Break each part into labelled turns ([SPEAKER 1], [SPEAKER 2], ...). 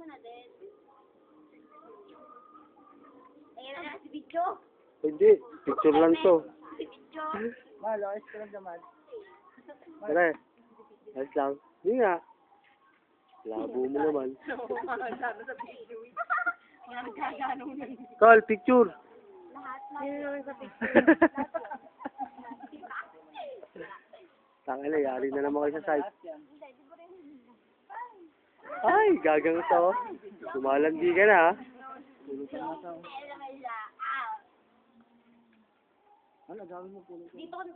[SPEAKER 1] mo na din. Ayan na si Bicho.
[SPEAKER 2] Hindi, picture lang to.
[SPEAKER 1] Si Bicho.
[SPEAKER 3] Malo, ayos ka lang naman.
[SPEAKER 2] Tara, ayos lang. Hindi nga. Labo mo naman.
[SPEAKER 1] Sa Bicho. Mga nagkagano na.
[SPEAKER 2] Call, picture.
[SPEAKER 1] Lahat na. Yun naman sa picture.
[SPEAKER 2] Tangina, yari na naman kayo sa site. Ay, gagang to. Sumalandi ka na, ha?
[SPEAKER 3] Ano, gawin mo po.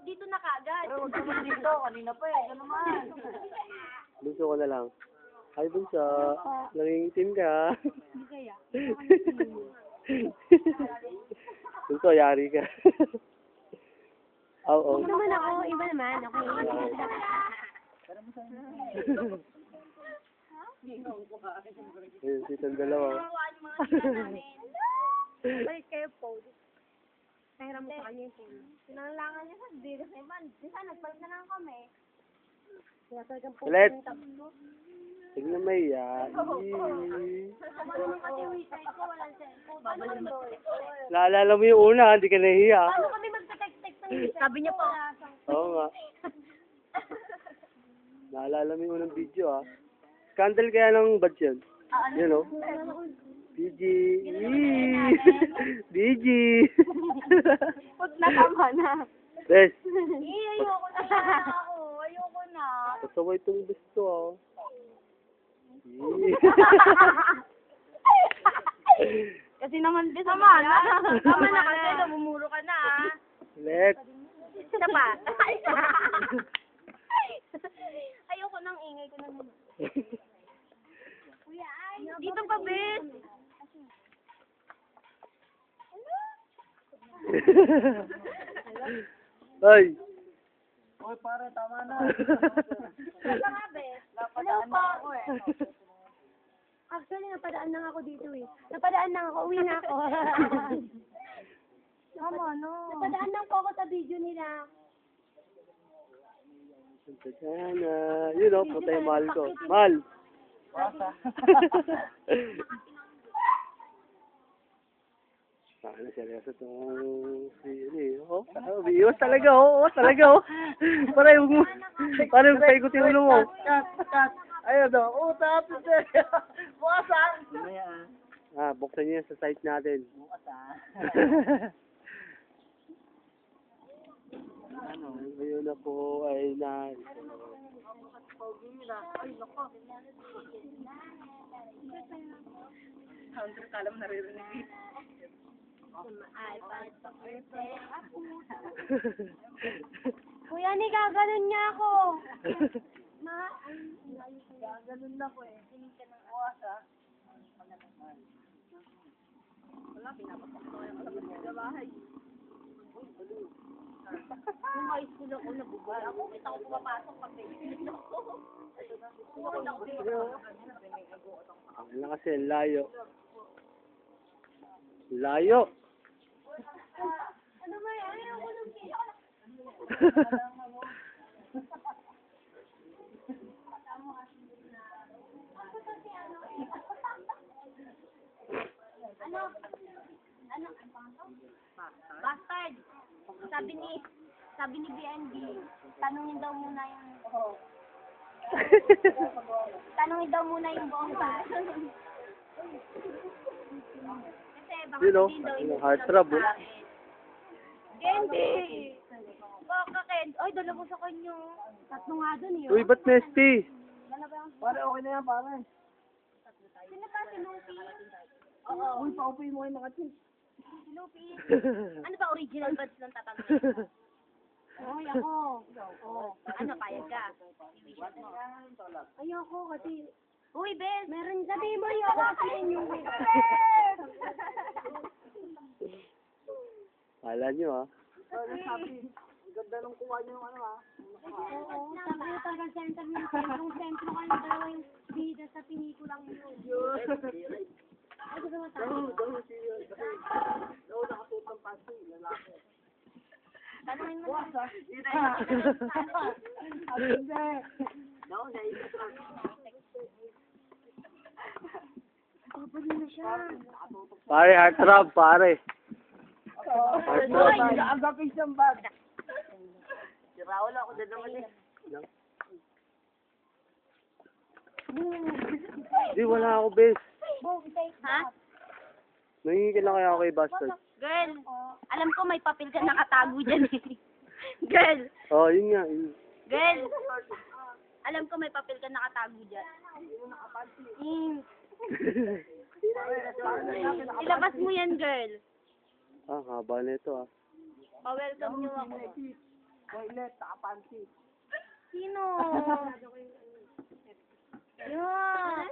[SPEAKER 1] Dito na kagad.
[SPEAKER 3] Pero huwag naman dito, kanina pa eh. Ano naman?
[SPEAKER 2] Bunso ko na lang. Ay, bunso. Nangingitim ka.
[SPEAKER 1] Hindi kaya.
[SPEAKER 2] Bunso, yari ka. Oo.
[SPEAKER 1] Iba naman ako. Iba naman. Okay.
[SPEAKER 2] Ayun, sitang dalawa.
[SPEAKER 1] Balik kayo po. Nahiram mo sa kanya yung phone. Sinanglangan niya sa di kasi man. Isa nagpalit na lang kami. Kaya talagang po.
[SPEAKER 2] Ulit. Tignan may yan.
[SPEAKER 1] Ano kasi wifi ko, walang cellphone.
[SPEAKER 2] Naalala mo yung una, hindi ka nahiya.
[SPEAKER 1] Paano kami magte-text-text ng wifi? Sabi niya po.
[SPEAKER 2] Oo nga. Naalala mo yung unang video, ha? Scandal kaya ng batch yan? Yun, o. BG. BG.
[SPEAKER 1] Huwag na, tama na.
[SPEAKER 2] Bes.
[SPEAKER 1] Ayoko na ako. Ayoko na.
[SPEAKER 2] Pasaway itong bes to, ha?
[SPEAKER 1] Kasi naman, tama na. Tama na kasi, namumuro ka na.
[SPEAKER 2] Let.
[SPEAKER 1] Isa pa. Ayoko nang ingay ko na naman. Kuya, ay. Dito pa, Bes.
[SPEAKER 2] Ay.
[SPEAKER 3] Oy, pare, tama na.
[SPEAKER 1] Wala nga, Bes.
[SPEAKER 3] Napadaan na ako eh.
[SPEAKER 1] Actually, napadaan lang ako dito eh. Napadaan lang ako. Uwi na ako. Tama, no. Napadaan lang po ako sa video nila.
[SPEAKER 2] Sana. Yun, o. Puta yung mahal ko. Mahal.
[SPEAKER 3] Wasa.
[SPEAKER 2] Sana seryoso itong si oh, biwas talaga, oh, talaga, oh. Para yung paikutin ulo mo.
[SPEAKER 3] Cut. Ayun daw. Tapos eh. Bukasan. Maya.
[SPEAKER 2] Buksan niyo yan sa site natin.
[SPEAKER 3] Bukasan.
[SPEAKER 2] Ano? Ngayon na po ay na...
[SPEAKER 3] Ay, nako. Hundred kala mo naririnig.
[SPEAKER 1] Kuya, ni gaganon niya ako.
[SPEAKER 3] Ganun na ko eh. Tingin ka ng oras ha. Wala, pinapasok ko yung alam sa bahay.
[SPEAKER 1] Nung high school ako, nabubay ako. Kita ko pumapasok pag may bilis ako.
[SPEAKER 2] Ano kasi, layo. Layo.
[SPEAKER 1] Ano ba yan? Ayoko nang Bastard. Sabi ni BNB, tanungin daw muna yung tanungin daw muna yung bomba. Kasi baka
[SPEAKER 2] You know,
[SPEAKER 1] hindi daw yung
[SPEAKER 2] heart trouble.
[SPEAKER 1] Candy! Baka Ken. Ay, dala mo sa kanya. Tatlo nga dun eh.
[SPEAKER 2] Uy, ba't nasty?
[SPEAKER 3] Pare, okay na yan, pare.
[SPEAKER 1] Sino pa? Si Lupi? Oo.
[SPEAKER 3] Uy, paupuin mo kayo mga chicks.
[SPEAKER 1] Si Lupi. Ano ba original buds ng tatanungin? Ay, ako. Ano, payag ka? Ayoko kasi. Uy, Bes! Meron sabihin mo yung sa inyo.
[SPEAKER 2] Kala nyo, ha?
[SPEAKER 3] Sabi, ganda nung kuha niyo yung ano ha.
[SPEAKER 1] Oo, sabi ko talaga center yung sentro ka ng dalawa yung bida sa pinikulang yun. Ay, gusto mo tayo?
[SPEAKER 3] Oo, nakasuot ng pants eh, lalaki.
[SPEAKER 1] Tanungin mo na.
[SPEAKER 3] Hindi. No, naisip lang.
[SPEAKER 1] siya.
[SPEAKER 2] Pare, heartthrob, pare.
[SPEAKER 3] Ay, nakagapis ng bag. Si Raul ako na naman eh.
[SPEAKER 2] Di, wala ako, bes.
[SPEAKER 1] Ha?
[SPEAKER 2] Nangingi lang kaya ako kay Bastard.
[SPEAKER 1] Girl, alam ko may papel ka nakatago dyan eh. Girl,
[SPEAKER 2] Oh, yun nga. Yun.
[SPEAKER 1] girl. Alam ko may papel ka nakatago dyan. Ilabas mo yan, girl.
[SPEAKER 2] Ah, haba na ito ah.
[SPEAKER 1] Pa-welcome niyo ako.
[SPEAKER 3] Toilet, saka panty.
[SPEAKER 1] Sino? Yeah.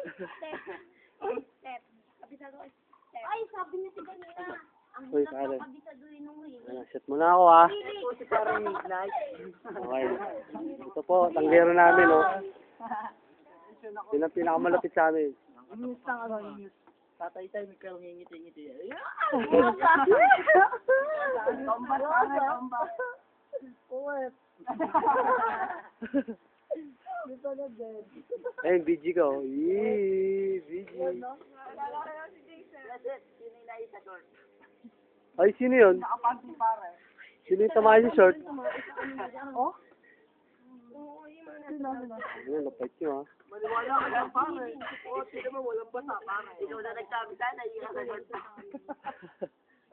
[SPEAKER 1] Step. Kabisado ko. Step. Ay, sabi niya si kanina. Ang
[SPEAKER 2] Uy,
[SPEAKER 1] hirap
[SPEAKER 2] pare.
[SPEAKER 1] na kabisaduhin nung
[SPEAKER 2] Ano, set muna ako ah.
[SPEAKER 3] Ito si Parang Midnight.
[SPEAKER 2] Okay. Ito po, tanggero namin oh. Yun ang pinakamalapit sa amin.
[SPEAKER 3] Inis lang ano, inis. Tatay tayo, may karong ngingiti-ngiti. Tomba, tomba. Kuwet. Dito na din.
[SPEAKER 2] Ayun, BG ka oh. Yee, BG.
[SPEAKER 3] That's it. Sino yung naisa short?
[SPEAKER 2] Ay, sino yun?
[SPEAKER 3] Nakapanty pare.
[SPEAKER 2] Sino yung tamahan yung short?
[SPEAKER 3] Oh?
[SPEAKER 2] Ano, napait nyo ah.
[SPEAKER 3] Maniwala ka lang pare. Oo, sino mo walang basa pare. Ikaw na nagsabi sana, hindi ka sa short.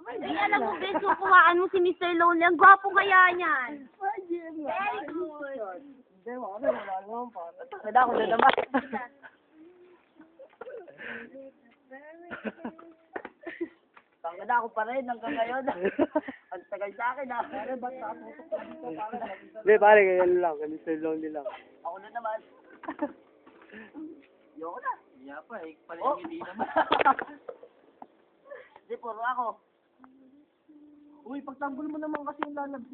[SPEAKER 1] Ay, alam mo, Bes, kukuhaan mo si Mr. Lonely. Ang gwapo kaya niyan. Very good.
[SPEAKER 3] Hindi, wala naman pare. Kada ako na naman. Tangada ako pa rin hanggang ngayon. Ang tagal sa akin ah. Pare, ba't nakatutok ka dito pare?
[SPEAKER 2] Hindi, pare, ganyan lang. Mr. Lonely lang.
[SPEAKER 3] Ako na naman. Yoko na. Iya pa eh. Hindi naman. Hindi, puro ako. Uy, pagtanggol mo naman kasi yung lalabs.